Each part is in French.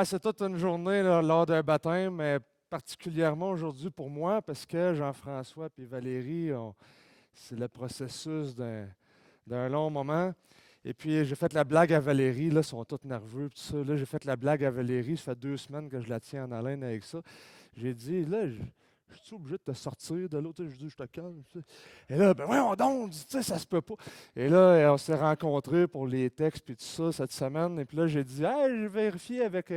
Ah, c'est toute une journée là, lors d'un baptême, mais particulièrement aujourd'hui pour moi, parce que Jean-François et Valérie, c'est le processus d'un long moment. Et puis, j'ai fait la blague à Valérie, là, ils sont tous nerveux, tout ça. Là, j'ai fait la blague à Valérie, ça fait 2 semaines que je la tiens en haleine avec ça. J'ai dit, là, je suis obligé de te sortir de l'autre. Je dis, je te calme. Tu sais. Et là, ben voyons donc, tu sais, ça se peut pas. Et là, on s'est rencontrés pour les textes puis tout ça cette semaine. Et puis là, j'ai dit, hey, j'ai vérifié avec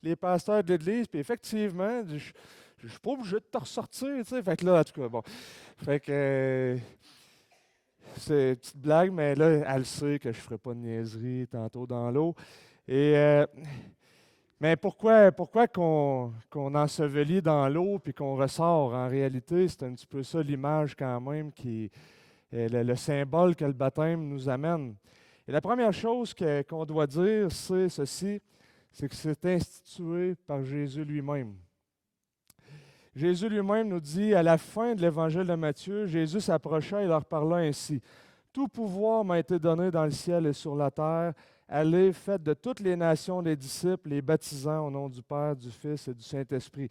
les pasteurs de l'Église. Puis effectivement, je suis pas obligé de te ressortir. Tu sais. Fait que là, en tout cas, bon. Fait que c'est une petite blague, mais là, elle sait que je ne ferai pas de niaiserie tantôt dans l'eau. Et mais pourquoi qu'on ensevelit dans l'eau puis qu'on ressort? En réalité, c'est un petit peu ça l'image quand même qui est le symbole que le baptême nous amène. Et la première chose qu'on doit dire, c'est ceci, c'est que c'est institué par Jésus lui-même. Jésus lui-même nous dit, à la fin de l'évangile de Matthieu, Jésus s'approcha et leur parla ainsi. Tout pouvoir m'a été donné dans le ciel et sur la terre. Allez, faites de toutes les nations des disciples, les baptisant au nom du Père, du Fils et du Saint-Esprit.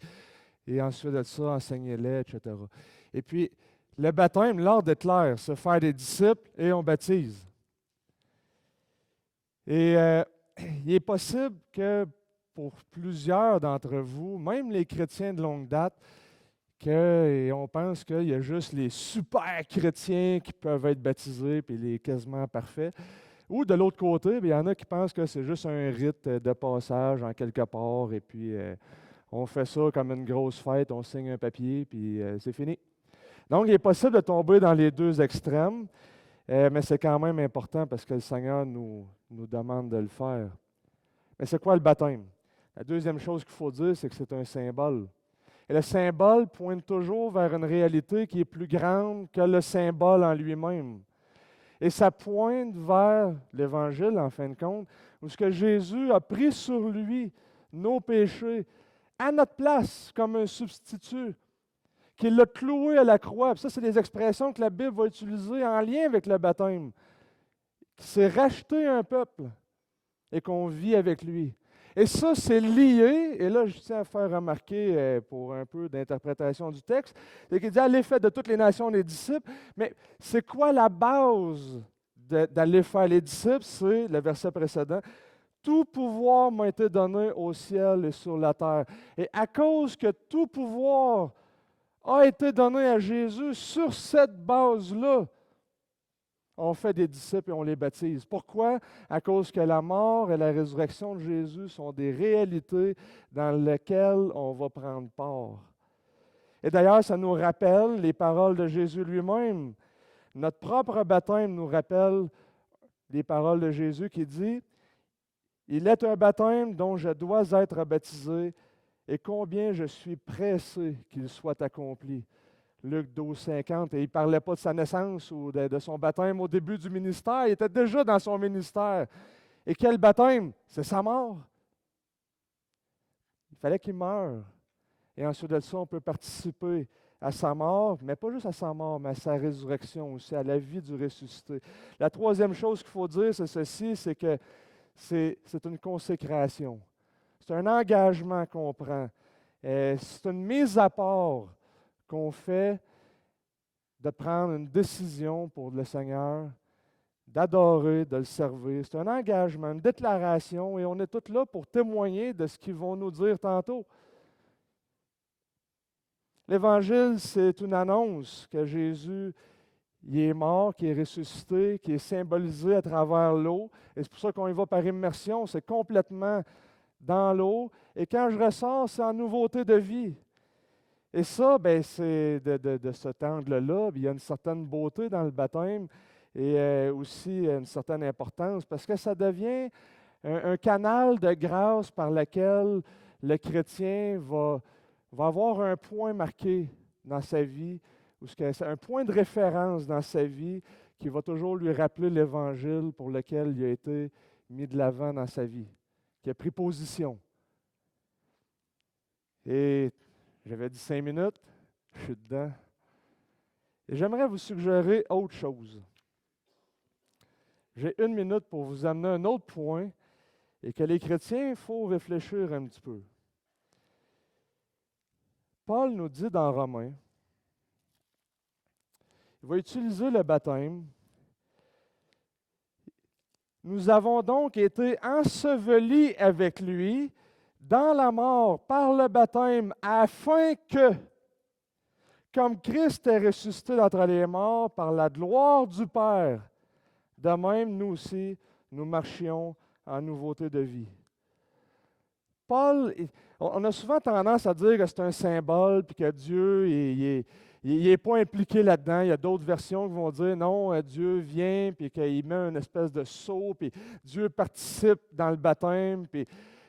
Et ensuite de ça, enseignez-les, etc. Et puis, le baptême, l'ordre est clair, c'est faire des disciples et on baptise. Et il est possible que pour plusieurs d'entre vous, même les chrétiens de longue date, et on pense qu'il y a juste les super chrétiens qui peuvent être baptisés, puis les quasiment parfaits. Ou de l'autre côté, il y en a qui pensent que c'est juste un rite de passage en quelque part, et puis on fait ça comme une grosse fête, on signe un papier, puis c'est fini. Donc, il est possible de tomber dans les deux extrêmes, mais c'est quand même important parce que le Seigneur nous demande de le faire. Mais c'est quoi le baptême? La deuxième chose qu'il faut dire, c'est que c'est un symbole. Et le symbole pointe toujours vers une réalité qui est plus grande que le symbole en lui-même. Et ça pointe vers l'Évangile, en fin de compte, où ce que Jésus a pris sur lui nos péchés à notre place comme un substitut, qu'il l'a cloué à la croix. Puis ça, c'est des expressions que la Bible va utiliser en lien avec le baptême. Qui s'est racheté un peuple et qu'on vit avec lui. Et ça, c'est lié, et là, je tiens à faire remarquer pour un peu d'interprétation du texte, c'est qu'il dit à l'effet de toutes les nations des disciples, mais c'est quoi la base d'aller faire les disciples? C'est le verset précédent. Tout pouvoir m'a été donné au ciel et sur la terre. Et à cause que tout pouvoir a été donné à Jésus sur cette base-là, on fait des disciples et on les baptise. Pourquoi? À cause que la mort et la résurrection de Jésus sont des réalités dans lesquelles on va prendre part. Et d'ailleurs, ça nous rappelle les paroles de Jésus lui-même. Notre propre baptême nous rappelle les paroles de Jésus qui dit, « Il est un baptême dont je dois être baptisé, et combien je suis pressé qu'il soit accompli. » Luc 12, 50, et il ne parlait pas de sa naissance ou de son baptême au début du ministère, il était déjà dans son ministère. Et quel baptême? C'est sa mort. Il fallait qu'il meure. Et ensuite de ça, on peut participer à sa mort, mais pas juste à sa mort, mais à sa résurrection aussi, à la vie du ressuscité. La troisième chose qu'il faut dire, c'est ceci, c'est que c'est une consécration. C'est un engagement qu'on prend. C'est une mise à part qu'on fait de prendre une décision pour le Seigneur, d'adorer, de le servir. C'est un engagement, une déclaration, et on est tous là pour témoigner de ce qu'ils vont nous dire tantôt. L'Évangile, c'est une annonce que Jésus il est mort, qui est ressuscité, qui est symbolisé à travers l'eau. Et c'est pour ça qu'on y va par immersion, c'est complètement dans l'eau. Et quand je ressors, c'est en nouveauté de vie. Et ça, ben, c'est de cet angle-là, il y a une certaine beauté dans le baptême et aussi une certaine importance parce que ça devient un canal de grâce par lequel le chrétien va avoir un point marqué dans sa vie, ou un point de référence dans sa vie qui va toujours lui rappeler l'Évangile pour lequel il a été mis de l'avant dans sa vie, qui a pris position. Et j'avais dit 5 minutes. Je suis dedans. Et j'aimerais vous suggérer autre chose. J'ai 1 minute pour vous amener un autre point. et que les chrétiens, il faut réfléchir un petit peu. Paul nous dit dans Romains, il va utiliser le baptême. Nous avons donc été ensevelis avec lui dans la mort par le baptême, afin que, comme Christ est ressuscité d'entre les morts par la gloire du Père, de même nous aussi, nous marchions en nouveauté de vie. Paul, on a souvent tendance à dire que c'est un symbole, puis que Dieu, il n'est pas impliqué là-dedans. Il y a d'autres versions qui vont dire non, Dieu vient, puis qu'il met une espèce de sceau, puis Dieu participe dans le baptême.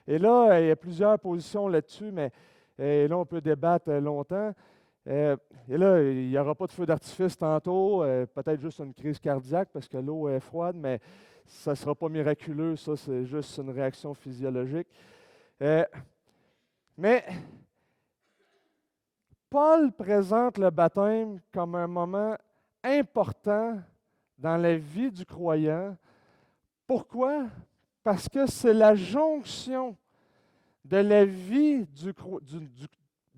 Et là, il y a plusieurs positions là-dessus, mais là, on peut débattre longtemps. Et là, il n'y aura pas de feu d'artifice tantôt, peut-être juste une crise cardiaque parce que l'eau est froide, mais ça ne sera pas miraculeux, ça, c'est juste une réaction physiologique. Mais Paul présente le baptême comme un moment important dans la vie du croyant. Pourquoi? Parce que c'est la jonction de la vie de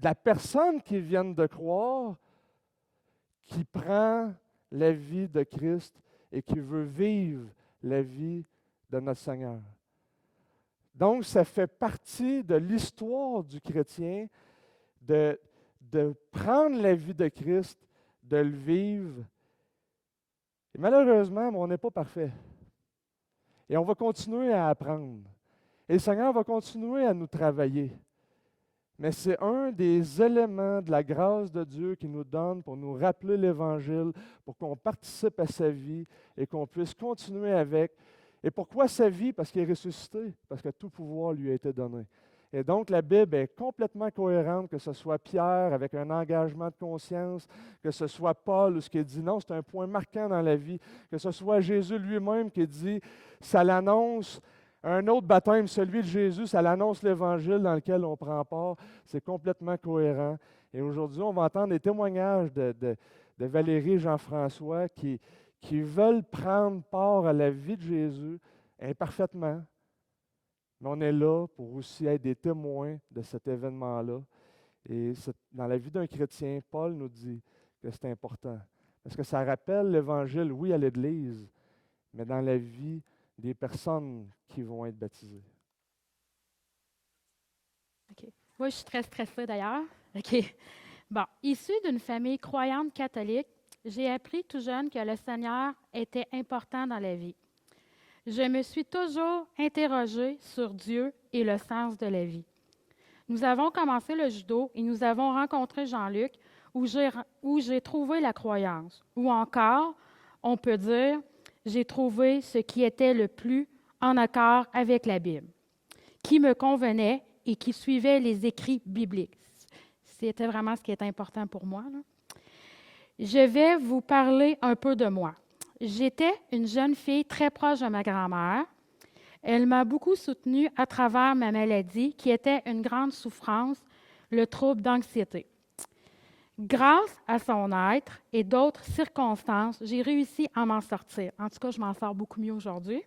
la personne qui vient de croire qui prend la vie de Christ et qui veut vivre la vie de notre Seigneur. Donc, ça fait partie de l'histoire du chrétien de prendre la vie de Christ, de le vivre. Et malheureusement, on n'est pas parfait. Et on va continuer à apprendre. Et le Seigneur va continuer à nous travailler. Mais c'est un des éléments de la grâce de Dieu qu'il nous donne pour nous rappeler l'Évangile, pour qu'on participe à sa vie et qu'on puisse continuer avec. Et pourquoi sa vie? Parce qu'il est ressuscité, parce que tout pouvoir lui a été donné. Et donc, la Bible est complètement cohérente, que ce soit Pierre avec un engagement de conscience, que ce soit Paul ou ce qui dit non, c'est un point marquant dans la vie, que ce soit Jésus lui-même qui dit, ça l'annonce, un autre baptême, celui de Jésus, ça l'annonce l'Évangile dans lequel on prend part, c'est complètement cohérent. Et aujourd'hui, on va entendre des témoignages de Valérie et Jean-François qui veulent prendre part à la vie de Jésus imparfaitement. Mais on est là pour aussi être des témoins de cet événement-là. Et dans la vie d'un chrétien, Paul nous dit que c'est important. Parce que ça rappelle l'Évangile, oui, à l'Église, mais dans la vie des personnes qui vont être baptisées. OK. Moi, je suis très stressée d'ailleurs. OK. Bon, issue d'une famille croyante catholique, j'ai appris tout jeune que le Seigneur était important dans la vie. Je me suis toujours interrogée sur Dieu et le sens de la vie. Nous avons commencé le judo et nous avons rencontré Jean-Luc où j'ai trouvé la croyance. Ou encore, on peut dire, j'ai trouvé ce qui était le plus en accord avec la Bible, qui me convenait et qui suivait les écrits bibliques. C'était vraiment ce qui était important pour moi, là. Je vais vous parler un peu de moi. J'étais une jeune fille très proche de ma grand-mère. Elle m'a beaucoup soutenue à travers ma maladie, qui était une grande souffrance, le trouble d'anxiété. Grâce à son être et d'autres circonstances, j'ai réussi à m'en sortir. En tout cas, je m'en sors beaucoup mieux aujourd'hui.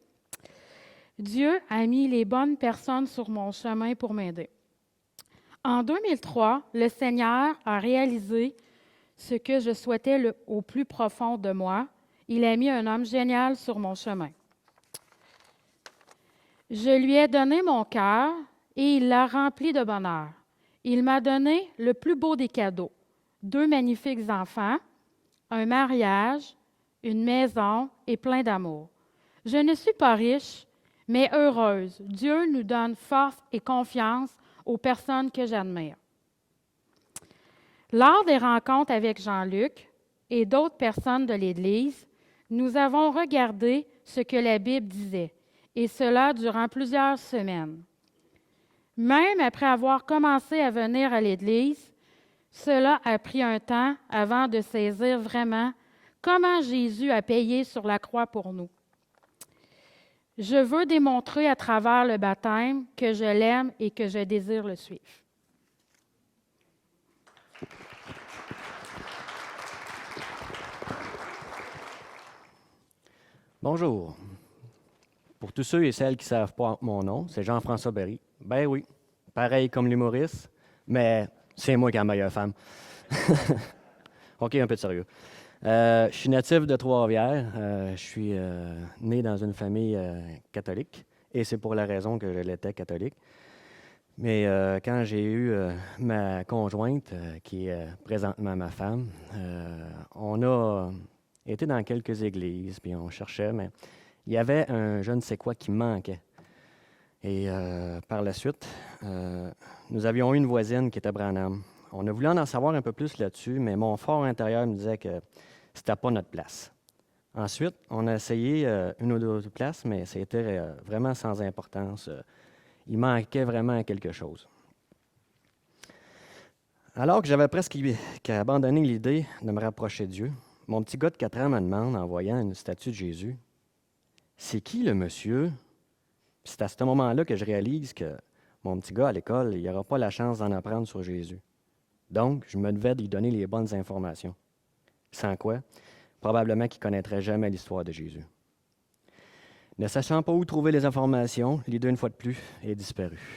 Dieu a mis les bonnes personnes sur mon chemin pour m'aider. En 2003, le Seigneur a réalisé ce que je souhaitais au plus profond de moi. Il a mis un homme génial sur mon chemin. Je lui ai donné mon cœur et il l'a rempli de bonheur. Il m'a donné le plus beau des cadeaux, 2 magnifiques enfants, un mariage, une maison et plein d'amour. Je ne suis pas riche, mais heureuse. Dieu nous donne force et confiance aux personnes que j'admire. Lors des rencontres avec Jean-Luc et d'autres personnes de l'Église, nous avons regardé ce que la Bible disait, et cela durant plusieurs semaines. Même après avoir commencé à venir à l'Église, cela a pris un temps avant de saisir vraiment comment Jésus a payé sur la croix pour nous. Je veux démontrer à travers le baptême que je l'aime et que je désire le suivre. Bonjour. Pour Pour tous ceux et celles qui ne savent pas mon nom, c'est Jean-François Berry. Ben oui, pareil comme l'humoriste, mais c'est moi qui ai la meilleure femme. OK, un peu de sérieux. Je suis natif de Trois-Rivières. Je suis né dans une famille catholique et c'est pour la raison que je l'étais catholique. Mais quand j'ai eu ma conjointe, qui est présentement ma femme, on a été dans quelques églises, puis on cherchait, mais il y avait un je ne sais quoi qui manquait. Et par la suite, nous avions eu une voisine qui était Branham. On a voulu en savoir un peu plus là-dessus, mais mon fort intérieur me disait que c'était pas notre place. Ensuite, on a essayé une ou deux places, mais c'était vraiment sans importance. Il manquait vraiment quelque chose. Alors que j'avais presque abandonné l'idée de me rapprocher de Dieu, mon petit gars de 4 ans me demande, en voyant une statue de Jésus, « C'est qui le monsieur? » C'est à ce moment-là que je réalise que mon petit gars à l'école, il n'aura pas la chance d'en apprendre sur Jésus. Donc, je me devais de lui donner les bonnes informations. Sans quoi, probablement qu'il ne connaîtrait jamais l'histoire de Jésus. Ne sachant pas où trouver les informations, l'idée, une fois de plus, est disparue.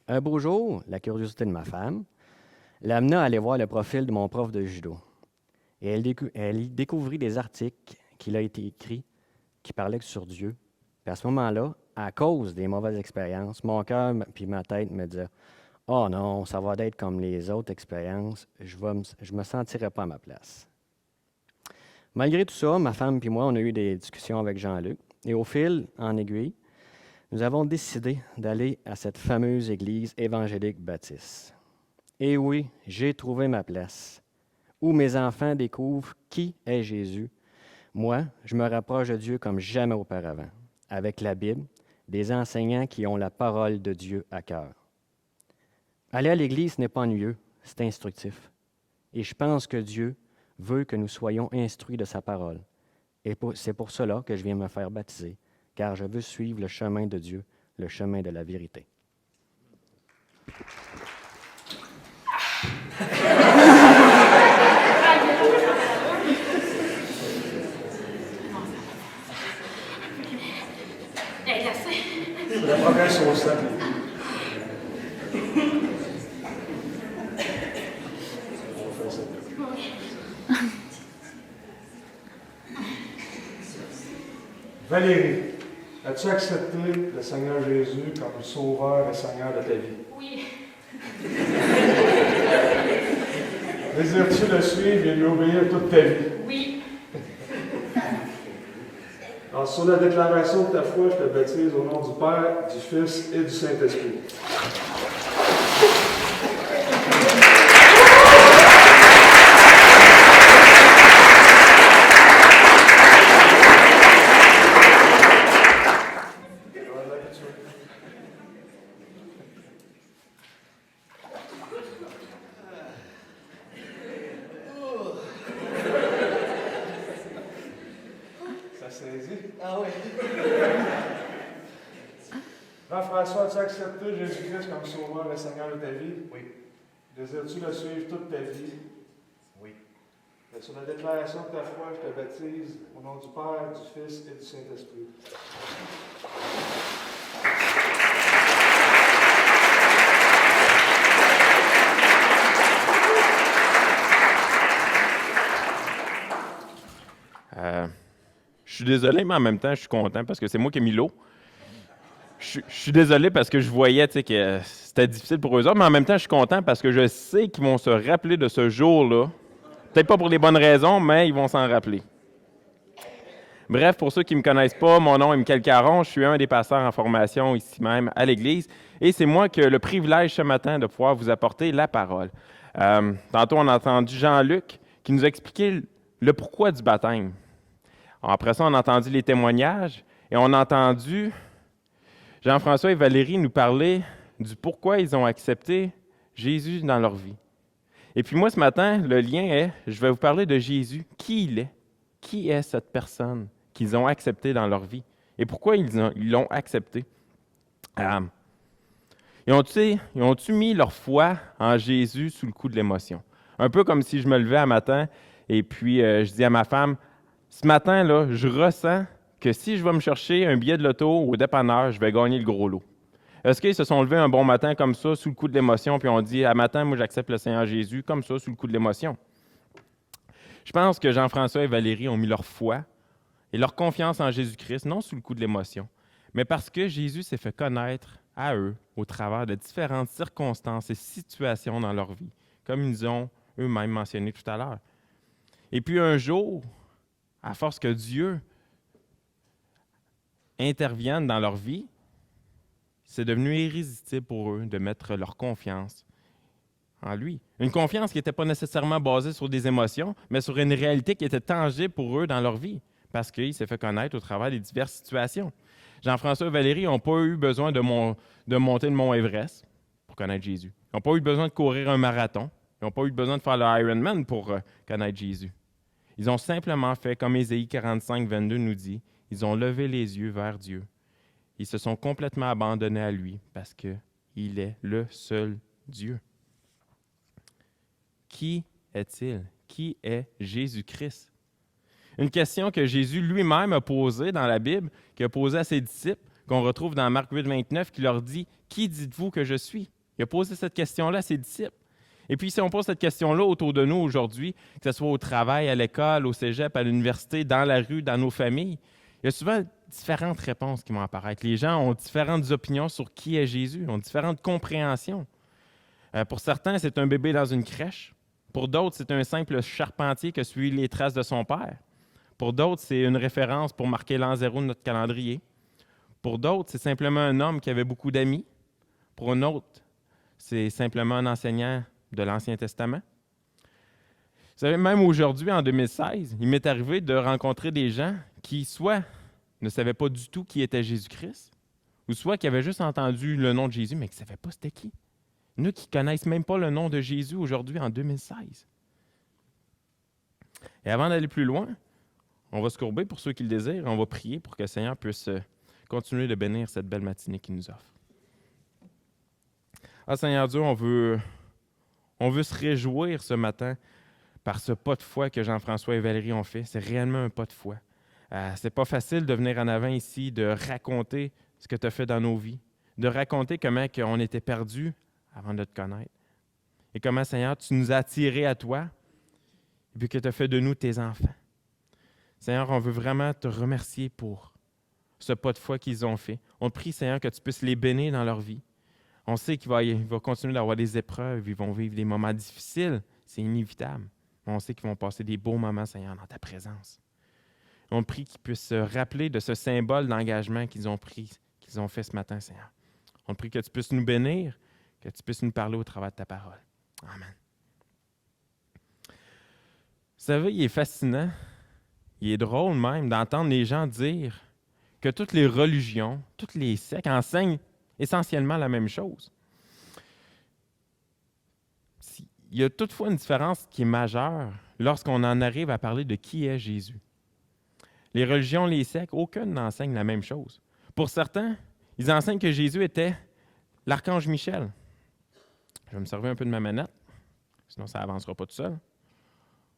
Un beau jour, la curiosité de ma femme l'amena à aller voir le profil de mon prof de judo. Et elle y découvrit des articles qu'il a été écrits qui parlaient sur Dieu. Puis à ce moment-là, à cause des mauvaises expériences, mon cœur puis ma tête me disaient « Oh non, ça va être comme les autres expériences, je me sentirai pas à ma place. » Malgré tout ça, ma femme et moi, on a eu des discussions avec Jean-Luc. Et au fil, en aiguille, nous avons décidé d'aller à cette fameuse église évangélique baptiste. Et oui, j'ai trouvé ma place, où mes enfants découvrent qui est Jésus. Moi, je me rapproche de Dieu comme jamais auparavant, avec la Bible, des enseignants qui ont la parole de Dieu à cœur. Aller à l'église n'est pas ennuyeux, c'est instructif. Et je pense que Dieu veut que nous soyons instruits de sa parole. Et c'est pour cela que je viens me faire baptiser, car je veux suivre le chemin de Dieu, le chemin de la vérité. C'est la première sauce. Valérie, as-tu accepté le Seigneur Jésus comme Sauveur et Seigneur de ta vie? Oui. Désires-tu le suivre et lui obéir toute ta vie? Oui. Alors, sur la déclaration de ta foi, je te baptise au nom du Père, du Fils et du Saint-Esprit. Ah oui. Jean-François, as-tu accepté Jésus-Christ comme Sauveur et Seigneur de ta vie? Oui. Désires-tu le suivre toute ta vie? Oui. Et sur la déclaration de ta foi, je te baptise au nom du Père, du Fils et du Saint-Esprit. Je suis désolé, mais en même temps, je suis content parce que c'est moi qui ai mis l'eau. Je suis désolé parce que je voyais que c'était difficile pour eux autres, mais en même temps, je suis content parce que je sais qu'ils vont se rappeler de ce jour-là. Peut-être pas pour les bonnes raisons, mais ils vont s'en rappeler. Bref, pour ceux qui ne me connaissent pas, mon nom est Michael Caron. Je suis un des pasteurs en formation ici même à l'Église. Et c'est moi qui ai le privilège ce matin de pouvoir vous apporter la parole. Tantôt, on a entendu Jean-Luc qui nous a expliqué le pourquoi du baptême. Après ça, on a entendu les témoignages et on a entendu Jean-François et Valérie nous parler du pourquoi ils ont accepté Jésus dans leur vie. Et puis moi, ce matin, le lien est, je vais vous parler de Jésus, qui il est, qui est cette personne qu'ils ont acceptée dans leur vie et pourquoi ils l'ont accepté. Ils ont-tu mis leur foi en Jésus sous le coup de l'émotion? Un peu comme si je me levais un matin et puis je dis à ma femme, ce matin, là, je ressens que si je vais me chercher un billet de loto au dépanneur, je vais gagner le gros lot? Est-ce qu'ils se sont levés un bon matin comme ça, sous le coup de l'émotion, puis ont dit, à matin, moi j'accepte le Seigneur Jésus, comme ça, sous le coup de l'émotion? Je pense que Jean-François et Valérie ont mis leur foi et leur confiance en Jésus-Christ, non sous le coup de l'émotion, mais parce que Jésus s'est fait connaître à eux au travers de différentes circonstances et situations dans leur vie, comme ils ont eux-mêmes mentionné tout à l'heure. Et puis un jour, à force que Dieu intervienne dans leur vie, c'est devenu irrésistible pour eux de mettre leur confiance en lui. Une confiance qui n'était pas nécessairement basée sur des émotions, mais sur une réalité qui était tangible pour eux dans leur vie, parce qu'il s'est fait connaître au travers des diverses situations. Jean-François et Valérie n'ont pas eu besoin de monter le mont Everest pour connaître Jésus. Ils n'ont pas eu besoin de courir un marathon. Ils n'ont pas eu besoin de faire le Ironman pour connaître Jésus. Ils ont simplement fait, comme Ésaïe 45, 22 nous dit, ils ont levé les yeux vers Dieu. Ils se sont complètement abandonnés à lui parce qu'il est le seul Dieu. Qui est-il? Qui est Jésus-Christ? Une question que Jésus lui-même a posée dans la Bible, qu'il a posée à ses disciples, qu'on retrouve dans Marc 8, 29, qui leur dit « Qui dites-vous que je suis? » Il a posé cette question-là à ses disciples. Et puis, si on pose cette question-là autour de nous aujourd'hui, que ce soit au travail, à l'école, au cégep, à l'université, dans la rue, dans nos familles, il y a souvent différentes réponses qui vont apparaître. Les gens ont différentes opinions sur qui est Jésus, ont différentes compréhensions. Pour certains, c'est un bébé dans une crèche. Pour d'autres, c'est un simple charpentier qui a suivi les traces de son père. Pour d'autres, c'est une référence pour marquer l'an 0 de notre calendrier. Pour d'autres, c'est simplement un homme qui avait beaucoup d'amis. Pour un autre, c'est simplement un enseignant de l'Ancien Testament. Vous savez, même aujourd'hui, en 2016, il m'est arrivé de rencontrer des gens qui, soit ne savaient pas du tout qui était Jésus-Christ, ou soit qui avaient juste entendu le nom de Jésus, mais qui ne savaient pas c'était qui. Il y en a qui ne connaissent même pas le nom de Jésus aujourd'hui, en 2016. Et avant d'aller plus loin, on va se courber pour ceux qui le désirent, on va prier pour que le Seigneur puisse continuer de bénir cette belle matinée qu'il nous offre. Ah, Seigneur Dieu, on veut se réjouir ce matin par ce pas de foi que Jean-François et Valérie ont fait. C'est réellement un pas de foi. C'est pas facile de venir en avant ici, de raconter ce que tu as fait dans nos vies, de raconter comment on était perdus avant de te connaître. Et comment, Seigneur, tu nous as attirés à toi et puis que tu as fait de nous tes enfants. Seigneur, on veut vraiment te remercier pour ce pas de foi qu'ils ont fait. On te prie, Seigneur, que tu puisses les bénir dans leur vie. On sait qu'il va continuer d'avoir des épreuves, ils vont vivre des moments difficiles, c'est inévitable. On sait qu'ils vont passer des beaux moments, Seigneur, dans ta présence. On te prie qu'ils puissent se rappeler de ce symbole d'engagement qu'ils ont pris, qu'ils ont fait ce matin, Seigneur. On te prie que tu puisses nous bénir, que tu puisses nous parler au travers de ta parole. Amen. Vous savez, il est fascinant, il est drôle même d'entendre les gens dire que toutes les religions, toutes les sectes enseignent essentiellement la même chose. Il y a toutefois une différence qui est majeure lorsqu'on en arrive à parler de qui est Jésus. Les religions, les sectes, aucune n'enseigne la même chose. Pour certains, ils enseignent que Jésus était l'archange Michel. Je vais me servir un peu de ma manette, sinon ça n'avancera pas tout seul.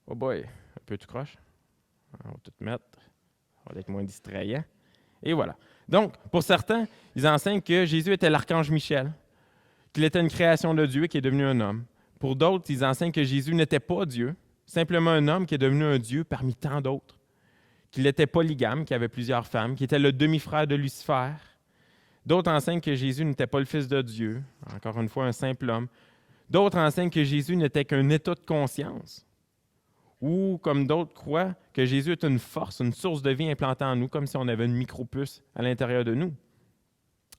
Oh boy, un peu tout croche. On va tout mettre, ça va être moins distrayant. Et voilà. Donc, pour certains, ils enseignent que Jésus était l'archange Michel, qu'il était une création de Dieu et qui est devenu un homme. Pour d'autres, ils enseignent que Jésus n'était pas Dieu, simplement un homme qui est devenu un Dieu parmi tant d'autres, qu'il était polygame, qu'il avait plusieurs femmes, qu'il était le demi-frère de Lucifer. D'autres enseignent que Jésus n'était pas le Fils de Dieu, encore une fois un simple homme. D'autres enseignent que Jésus n'était qu'un état de conscience. Ou, comme d'autres croient, que Jésus est une force, une source de vie implantée en nous, comme si on avait une micropuce à l'intérieur de nous.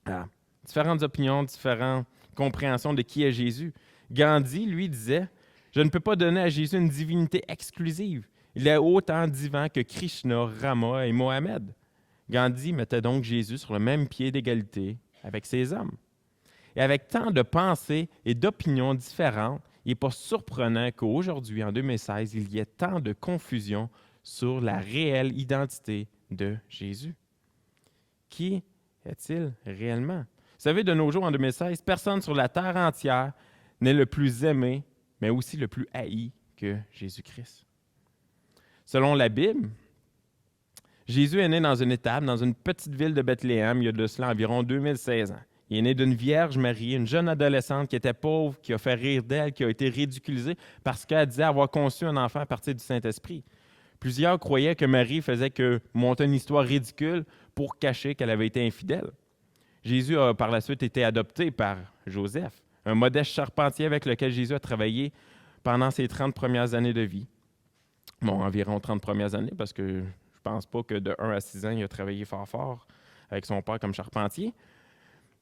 Alors, différentes opinions, différentes compréhensions de qui est Jésus. Gandhi, lui, disait « Je ne peux pas donner à Jésus une divinité exclusive. Il est autant divin que Krishna, Rama et Mohamed. » Gandhi mettait donc Jésus sur le même pied d'égalité avec ses hommes. Et avec tant de pensées et d'opinions différentes, il n'est pas surprenant qu'aujourd'hui, en 2016, il y ait tant de confusion sur la réelle identité de Jésus. Qui est-il réellement? Vous savez, de nos jours, en 2016, personne sur la terre entière n'est le plus aimé, mais aussi le plus haï que Jésus-Christ. Selon la Bible, Jésus est né dans une étable, dans une petite ville de Bethléem, il y a de cela environ 2016 ans. Il est né d'une Vierge Marie, une jeune adolescente qui était pauvre, qui a fait rire d'elle, qui a été ridiculisée parce qu'elle disait avoir conçu un enfant à partir du Saint-Esprit. Plusieurs croyaient que Marie faisait que monter une histoire ridicule pour cacher qu'elle avait été infidèle. Jésus a par la suite été adopté par Joseph, un modeste charpentier avec lequel Jésus a travaillé pendant ses 30 premières années de vie. Bon, environ 30 premières années, parce que je ne pense pas que de 1 à 6 ans, il a travaillé fort avec son père comme charpentier,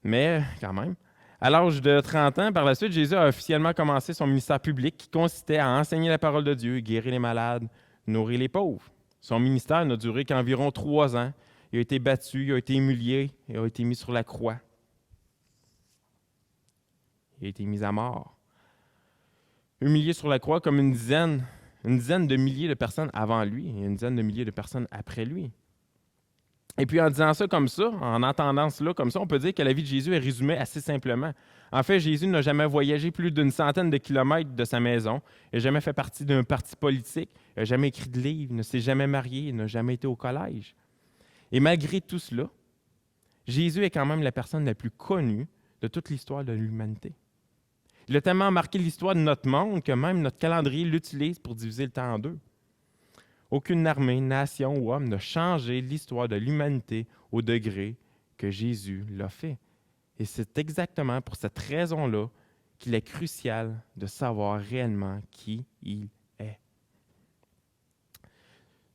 mais quand même. À l'âge de 30 ans, par la suite, Jésus a officiellement commencé son ministère public qui consistait à enseigner la parole de Dieu, guérir les malades, nourrir les pauvres. Son ministère n'a duré qu'environ 3 ans. Il a été battu, il a été humilié, il a été mis sur la croix. Il a été mis à mort. Humilié sur la croix comme une dizaine de milliers de personnes avant lui et une dizaine de milliers de personnes après lui. Et puis en disant ça comme ça, en entendant cela comme ça, on peut dire que la vie de Jésus est résumée assez simplement. En fait, Jésus n'a jamais voyagé plus d'une centaine de kilomètres de sa maison, il n'a jamais fait partie d'un parti politique, il n'a jamais écrit de livre, il ne s'est jamais marié, il n'a jamais été au collège. Et malgré tout cela, Jésus est quand même la personne la plus connue de toute l'histoire de l'humanité. Il a tellement marqué l'histoire de notre monde que même notre calendrier l'utilise pour diviser le temps en deux. Aucune armée, nation ou homme n'a changé l'histoire de l'humanité au degré que Jésus l'a fait. Et c'est exactement pour cette raison-là qu'il est crucial de savoir réellement qui il est.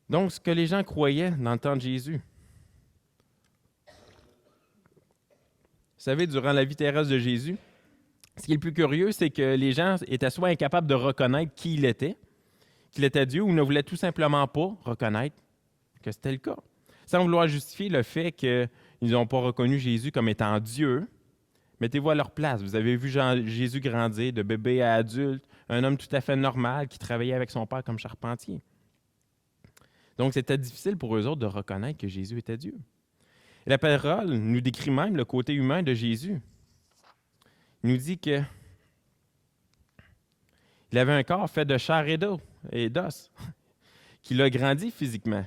Donc, ce que les gens croyaient dans le temps de Jésus. Vous savez, durant la vie terrestre de Jésus, ce qui est le plus curieux, c'est que les gens étaient soit incapables de reconnaître qui il était, qu'il était Dieu, ou ne voulaient tout simplement pas reconnaître que c'était le cas. Sans vouloir justifier le fait qu'ils n'ont pas reconnu Jésus comme étant Dieu, mettez-vous à leur place. Vous avez vu Jésus grandir de bébé à adulte, un homme tout à fait normal qui travaillait avec son père comme charpentier. Donc, c'était difficile pour eux autres de reconnaître que Jésus était Dieu. Et la parole nous décrit même le côté humain de Jésus. Il nous dit qu'il avait un corps fait de chair et d'os, qu'il a grandi physiquement,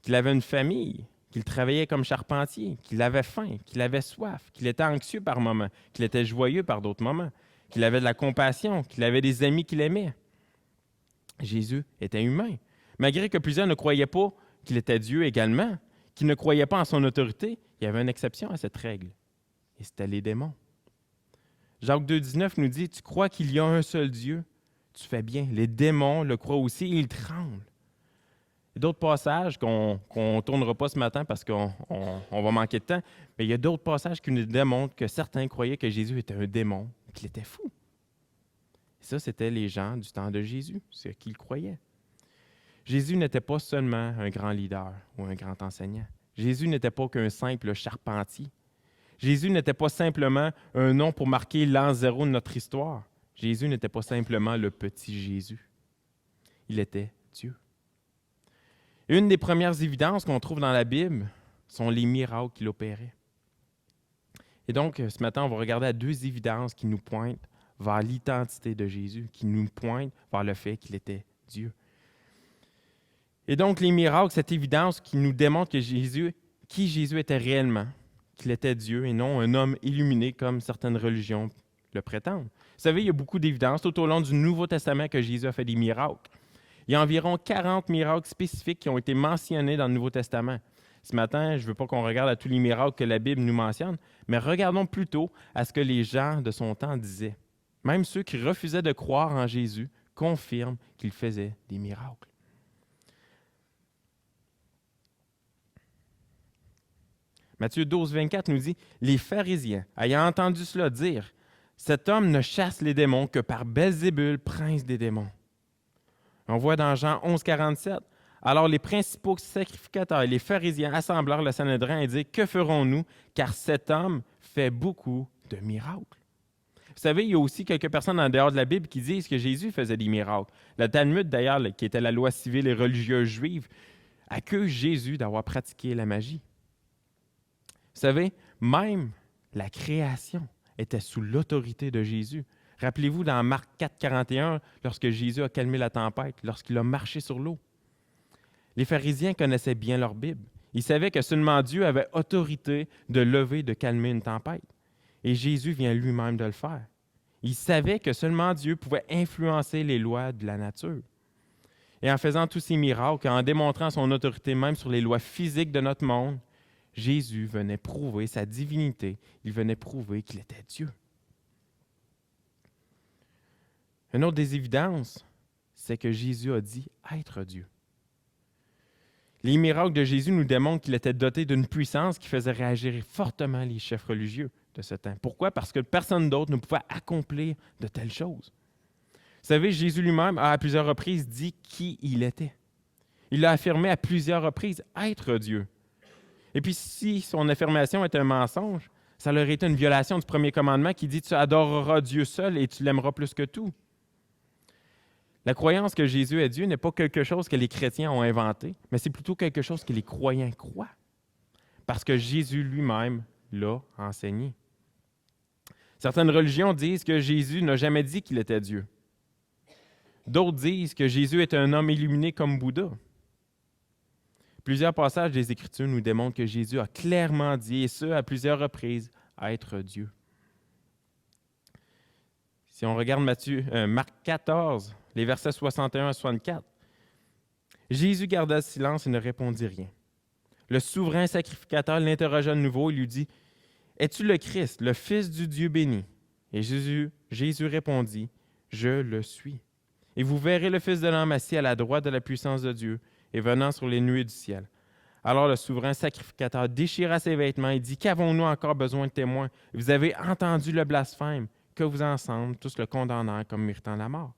qu'il avait une famille, qu'il travaillait comme charpentier, qu'il avait faim, qu'il avait soif, qu'il était anxieux par moments, qu'il était joyeux par d'autres moments, qu'il avait de la compassion, qu'il avait des amis qu'il aimait. Jésus était humain. Malgré que plusieurs ne croyaient pas qu'il était Dieu également, qu'ils ne croyaient pas en son autorité, il y avait une exception à cette règle, et c'était les démons. Jacques 2,19 nous dit « Tu crois qu'il y a un seul Dieu? Tu fais bien. Les démons le croient aussi et ils tremblent. » D'autres passages qu'on ne tournera pas ce matin parce qu'on va manquer de temps, mais il y a d'autres passages qui nous démontrent que certains croyaient que Jésus était un démon, qu'il était fou. Et ça, c'était les gens du temps de Jésus, ceux qui le croyaient. Jésus n'était pas seulement un grand leader ou un grand enseignant. Jésus n'était pas qu'un simple charpentier. Jésus n'était pas simplement un nom pour marquer l'an zéro de notre histoire. Jésus n'était pas simplement le petit Jésus. Il était Dieu. Une des premières évidences qu'on trouve dans la Bible sont les miracles qu'il opérait. Et donc, ce matin, on va regarder à 2 évidences qui nous pointent vers l'identité de Jésus, qui nous pointent vers le fait qu'il était Dieu. Et donc, les miracles, cette évidence qui nous démontre que qui Jésus était réellement, qu'il était Dieu et non un homme illuminé comme certaines religions le prétendent. Vous savez, il y a beaucoup d'évidences tout au long du Nouveau Testament que Jésus a fait des miracles. Il y a environ 40 miracles spécifiques qui ont été mentionnés dans le Nouveau Testament. Ce matin, je ne veux pas qu'on regarde à tous les miracles que la Bible nous mentionne, mais regardons plutôt à ce que les gens de son temps disaient. Même ceux qui refusaient de croire en Jésus confirment qu'il faisait des miracles. Matthieu 12, 24 nous dit « Les pharisiens, ayant entendu cela dire, cet homme ne chasse les démons que par Belzébul, prince des démons. » On voit dans Jean 11, 47, « Alors les principaux sacrificateurs et les pharisiens assemblèrent le Sanhédrin et dirent « Que ferons-nous? Car cet homme fait beaucoup de miracles. » Vous savez, il y a aussi quelques personnes en dehors de la Bible qui disent que Jésus faisait des miracles. Le Talmud, d'ailleurs, qui était la loi civile et religieuse juive, accuse Jésus d'avoir pratiqué la magie. Vous savez, même la création était sous l'autorité de Jésus. Rappelez-vous dans Marc 4, 41, lorsque Jésus a calmé la tempête, lorsqu'il a marché sur l'eau. Les pharisiens connaissaient bien leur Bible. Il savait que seulement Dieu avait autorité de lever, de calmer une tempête. Et Jésus vient lui-même de le faire. Il savait que seulement Dieu pouvait influencer les lois de la nature. Et en faisant tous ces miracles, en démontrant son autorité même sur les lois physiques de notre monde, Jésus venait prouver sa divinité. Il venait prouver qu'il était Dieu. Une autre des évidences, c'est que Jésus a dit être Dieu. Les miracles de Jésus nous démontrent qu'il était doté d'une puissance qui faisait réagir fortement les chefs religieux de ce temps. Pourquoi? Parce que personne d'autre ne pouvait accomplir de telles choses. Vous savez, Jésus lui-même a à plusieurs reprises dit qui il était. Il a affirmé à plusieurs reprises être Dieu. Et puis si son affirmation est un mensonge, ça leur été une violation du premier commandement qui dit « Tu adoreras Dieu seul et tu l'aimeras plus que tout ». La croyance que Jésus est Dieu n'est pas quelque chose que les chrétiens ont inventé, mais c'est plutôt quelque chose que les croyants croient, parce que Jésus lui-même l'a enseigné. Certaines religions disent que Jésus n'a jamais dit qu'il était Dieu. D'autres disent que Jésus est un homme illuminé comme Bouddha. Plusieurs passages des Écritures nous démontrent que Jésus a clairement dit, et ce, à plusieurs reprises, être Dieu. Si on regarde Marc 14, les versets 61 à 64, Jésus garda le silence et ne répondit rien. Le souverain sacrificateur l'interrogea de nouveau et lui dit, « Es-tu le Christ, le Fils du Dieu béni? » Et Jésus répondit, « Je le suis. Et vous verrez le Fils de l'homme assis à la droite de la puissance de Dieu et venant sur les nuées du ciel. » Alors le souverain sacrificateur déchira ses vêtements et dit, « Qu'avons-nous encore besoin de témoins? Vous avez entendu le blasphème. Que vous ensemble, tous le condamnèrent comme méritant la mort. »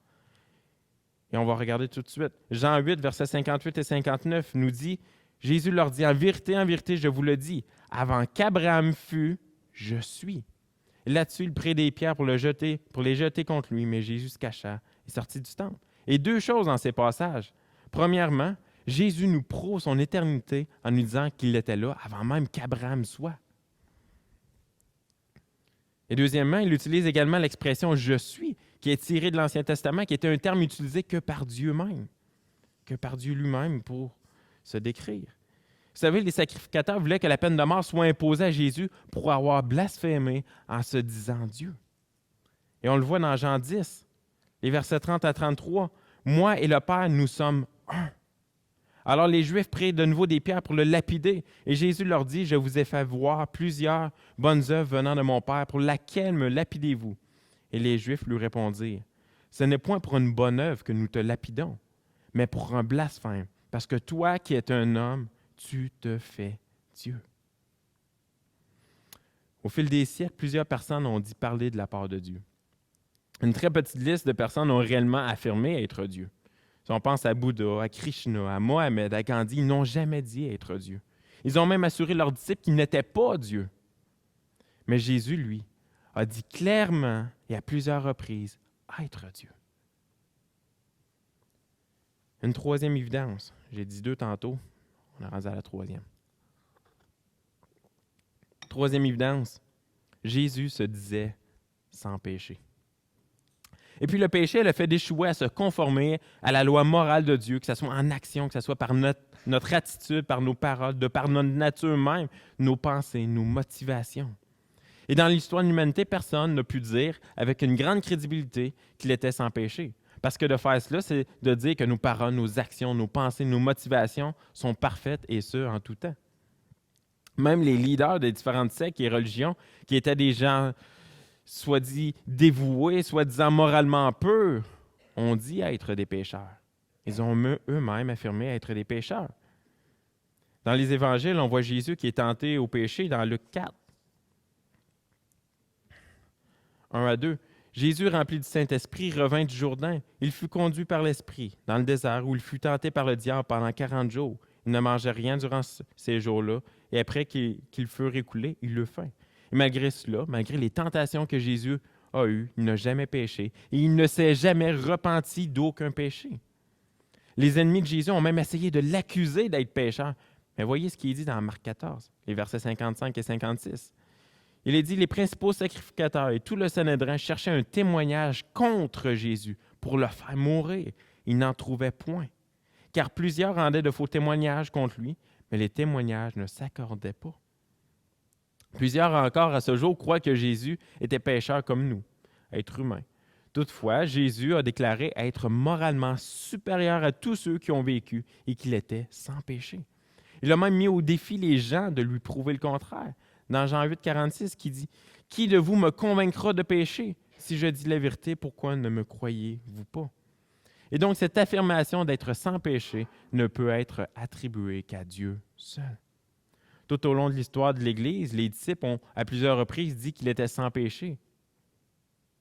Et on va regarder tout de suite. Jean 8, versets 58 et 59 nous dit, Jésus leur dit, en vérité, je vous le dis, avant qu'Abraham fût, je suis. » Et là-dessus, il prit des pierres pour les jeter contre lui, mais Jésus se cacha et sortit du temple. Et deux choses dans ces passages. Premièrement, Jésus nous prouve son éternité en nous disant qu'il était là avant même qu'Abraham soit. Et deuxièmement, il utilise également l'expression « je suis », qui est tirée de l'Ancien Testament, qui était un terme utilisé que par Dieu même, que par Dieu lui-même pour se décrire. Vous savez, les sacrificateurs voulaient que la peine de mort soit imposée à Jésus pour avoir blasphémé en se disant Dieu. Et on le voit dans Jean 10, les versets 30 à 33. « Moi et le Père, nous sommes un. » Alors les Juifs prirent de nouveau des pierres pour le lapider. Et Jésus leur dit, « Je vous ai fait voir plusieurs bonnes œuvres venant de mon Père, pour laquelle me lapidez-vous? » Et les Juifs lui répondirent, « Ce n'est point pour une bonne œuvre que nous te lapidons, mais pour un blasphème, parce que toi qui es un homme, tu te fais Dieu. » Au fil des siècles, plusieurs personnes ont dit parler de la part de Dieu. Une très petite liste de personnes ont réellement affirmé être Dieu. Si on pense à Bouddha, à Krishna, à Mohamed, à Gandhi, ils n'ont jamais dit être Dieu. Ils ont même assuré leurs disciples qu'ils n'étaient pas Dieu. Mais Jésus, lui, a dit clairement et à plusieurs reprises être Dieu. Une troisième évidence. J'ai dit deux tantôt, on est rendu à la troisième. Troisième évidence, Jésus se disait sans péché. Et puis le péché, elle a fait d'échouer à se conformer à la loi morale de Dieu, que ce soit en action, que ce soit par notre attitude, par nos paroles, par notre nature même, nos pensées, nos motivations. Et dans l'histoire de l'humanité, personne n'a pu dire avec une grande crédibilité qu'il était sans péché. Parce que de faire cela, c'est de dire que nos paroles, nos actions, nos pensées, nos motivations sont parfaites et ce, en tout temps. Même les leaders des différentes sectes et religions, qui étaient des gens soit dit dévoués, soit disant moralement purs, ont dit être des pécheurs. Ils ont eux-mêmes affirmé être des pécheurs. Dans les évangiles, on voit Jésus qui est tenté au péché dans Luc 4. 1 à 2. Jésus, rempli du Saint-Esprit, revint du Jourdain. Il fut conduit par l'Esprit dans le désert où il fut tenté par le diable pendant 40 jours. Il ne mangeait rien durant ces jours-là et après qu'ils furent écoulés, il eut faim. Et malgré cela, malgré les tentations que Jésus a eues, il n'a jamais péché et il ne s'est jamais repenti d'aucun péché. Les ennemis de Jésus ont même essayé de l'accuser d'être pécheur. Mais voyez ce qu'il dit dans Marc 14, les versets 55 et 56. Il est dit, les principaux sacrificateurs et tout le Sanhédrin cherchaient un témoignage contre Jésus pour le faire mourir. Ils n'en trouvaient point, car plusieurs rendaient de faux témoignages contre lui, mais les témoignages ne s'accordaient pas. Plusieurs encore à ce jour croient que Jésus était pécheur comme nous, être humain. Toutefois, Jésus a déclaré être moralement supérieur à tous ceux qui ont vécu et qu'il était sans péché. Il a même mis au défi les gens de lui prouver le contraire. Dans Jean 8, 46, qui dit « Qui de vous me convaincra de péché? Si je dis la vérité, pourquoi ne me croyez-vous pas? » Et donc, cette affirmation d'être sans péché ne peut être attribuée qu'à Dieu seul. Tout au long de l'histoire de l'Église, les disciples ont à plusieurs reprises dit qu'il était sans péché.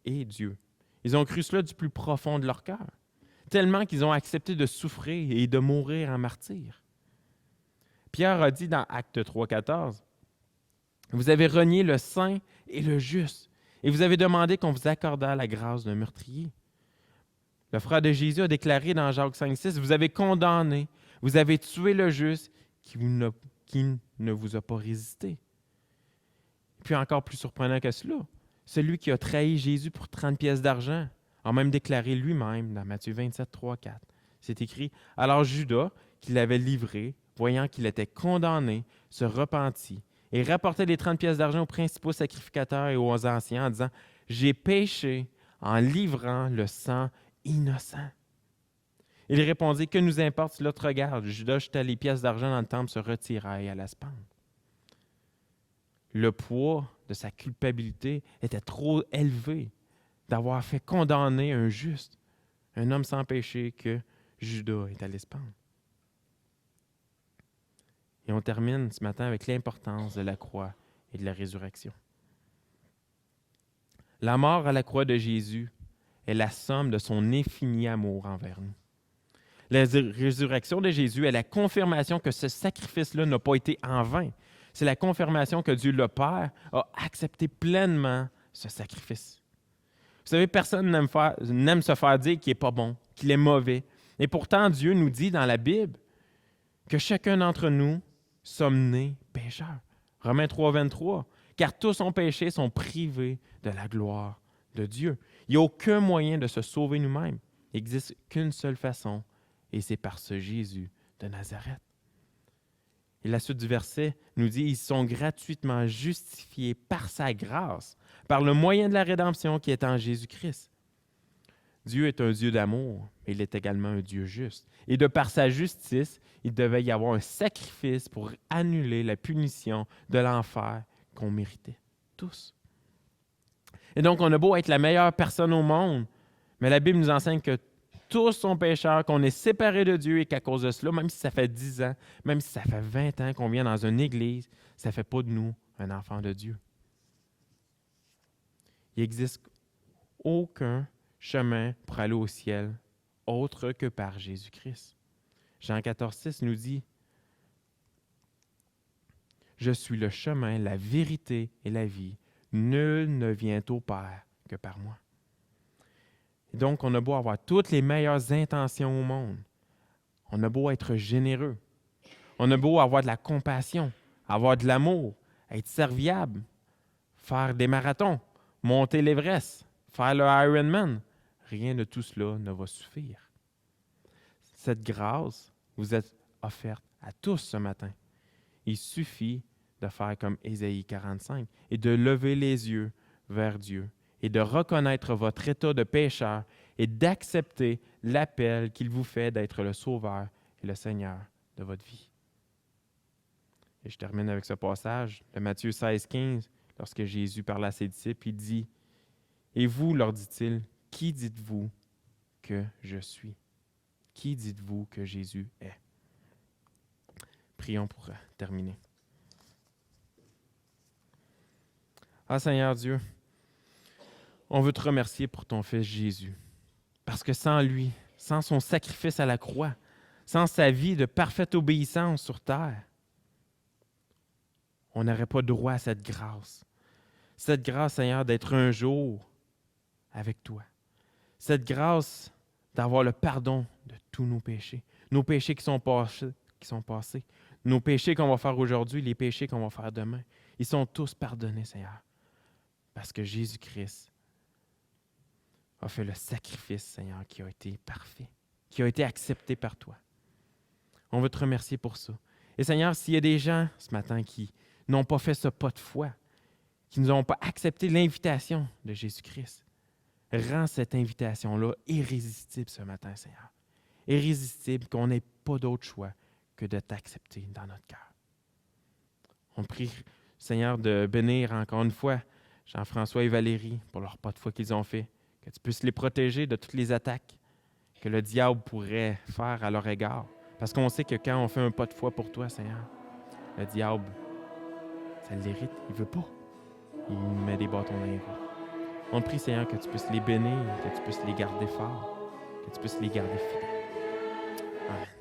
Et Dieu. Ils ont cru cela du plus profond de leur cœur, tellement qu'ils ont accepté de souffrir et de mourir en martyr. Pierre a dit dans Actes 3, 14, « Vous avez renié le saint et le juste, et vous avez demandé qu'on vous accordât la grâce d'un meurtrier. » Le frère de Jésus a déclaré dans Jacques 5, 6, « Vous avez condamné, vous avez tué le juste qui ne vous a pas résisté. » Puis encore plus surprenant que cela, celui qui a trahi Jésus pour 30 pièces d'argent a même déclaré lui-même dans Matthieu 27, 3, 4. C'est écrit, « Alors Judas, qui l'avait livré, voyant qu'il était condamné, se repentit et rapportait les 30 pièces d'argent aux principaux sacrificateurs et aux anciens en disant, « J'ai péché en livrant le sang innocent. » Il répondit, « Que nous importe si l'autre regarde? » Judas jeta les pièces d'argent dans le temple, se retira et alla se pendre. Le poids de sa culpabilité était trop élevé d'avoir fait condamner un juste, un homme sans péché que Judas est allé se pendre. Et on termine ce matin avec l'importance de la croix et de la résurrection. La mort à la croix de Jésus est la somme de son infini amour envers nous. La résurrection de Jésus est la confirmation que ce sacrifice-là n'a pas été en vain. C'est la confirmation que Dieu le Père a accepté pleinement ce sacrifice. Vous savez, personne n'aime se faire dire qu'il n'est pas bon, qu'il est mauvais. Et pourtant, Dieu nous dit dans la Bible que chacun d'entre nous sommes nés pécheurs. Romains 3, 23. Car tous ont péché, sont privés de la gloire de Dieu. Il n'y a aucun moyen de se sauver nous-mêmes. Il n'existe qu'une seule façon, et c'est par ce Jésus de Nazareth. Et la suite du verset nous dit, ils sont gratuitement justifiés par sa grâce, par le moyen de la rédemption qui est en Jésus-Christ. Dieu est un Dieu d'amour, mais il est également un Dieu juste. Et de par sa justice, il devait y avoir un sacrifice pour annuler la punition de l'enfer qu'on méritait, tous. Et donc, on a beau être la meilleure personne au monde, mais la Bible nous enseigne que tous sont pécheurs, qu'on est séparés de Dieu et qu'à cause de cela, même si ça fait 10 ans, même si ça fait 20 ans qu'on vient dans une église, ça ne fait pas de nous un enfant de Dieu. Il n'existe aucun chemin pour aller au ciel autre que par Jésus-Christ. Jean 14, 6 nous dit « Je suis le chemin, la vérité et la vie. Nul ne vient au Père que par moi. » Et donc, on a beau avoir toutes les meilleures intentions au monde. On a beau être généreux. On a beau avoir de la compassion, avoir de l'amour, être serviable, faire des marathons, monter l'Everest, faire le Ironman. Rien de tout cela ne va suffire. Cette grâce vous est offerte à tous ce matin. Il suffit de faire comme Ésaïe 45 et de lever les yeux vers Dieu et de reconnaître votre état de pécheur et d'accepter l'appel qu'il vous fait d'être le Sauveur et le Seigneur de votre vie. Et je termine avec ce passage de Matthieu 16, 15, lorsque Jésus parle à ses disciples, il dit « Et vous, leur dit-il, qui dites-vous que je suis? Qui dites-vous que Jésus est? » Prions pour terminer. Ah Seigneur Dieu, on veut te remercier pour ton Fils Jésus, parce que sans lui, sans son sacrifice à la croix, sans sa vie de parfaite obéissance sur terre, on n'aurait pas droit à cette grâce. Cette grâce, Seigneur, d'être un jour avec toi. Cette grâce d'avoir le pardon de tous nos péchés qui sont passés, nos péchés qu'on va faire aujourd'hui, les péchés qu'on va faire demain. Ils sont tous pardonnés, Seigneur, parce que Jésus-Christ a fait le sacrifice, Seigneur, qui a été parfait, qui a été accepté par toi. On veut te remercier pour ça. Et Seigneur, s'il y a des gens ce matin qui n'ont pas fait ce pas de foi, qui n'ont pas accepté l'invitation de Jésus-Christ, rends cette invitation-là irrésistible ce matin, Seigneur. Irrésistible, qu'on n'ait pas d'autre choix que de t'accepter dans notre cœur. On prie, Seigneur, de bénir encore une fois Jean-François et Valérie pour leur pas de foi qu'ils ont fait, que tu puisses les protéger de toutes les attaques que le diable pourrait faire à leur égard. Parce qu'on sait que quand on fait un pas de foi pour toi, Seigneur, le diable, ça l'irrite, il ne veut pas. Il met des bâtons dans les roues. On te prie, Seigneur, que tu puisses les bénir, que tu puisses les garder forts, que tu puisses les garder fidèles. Amen.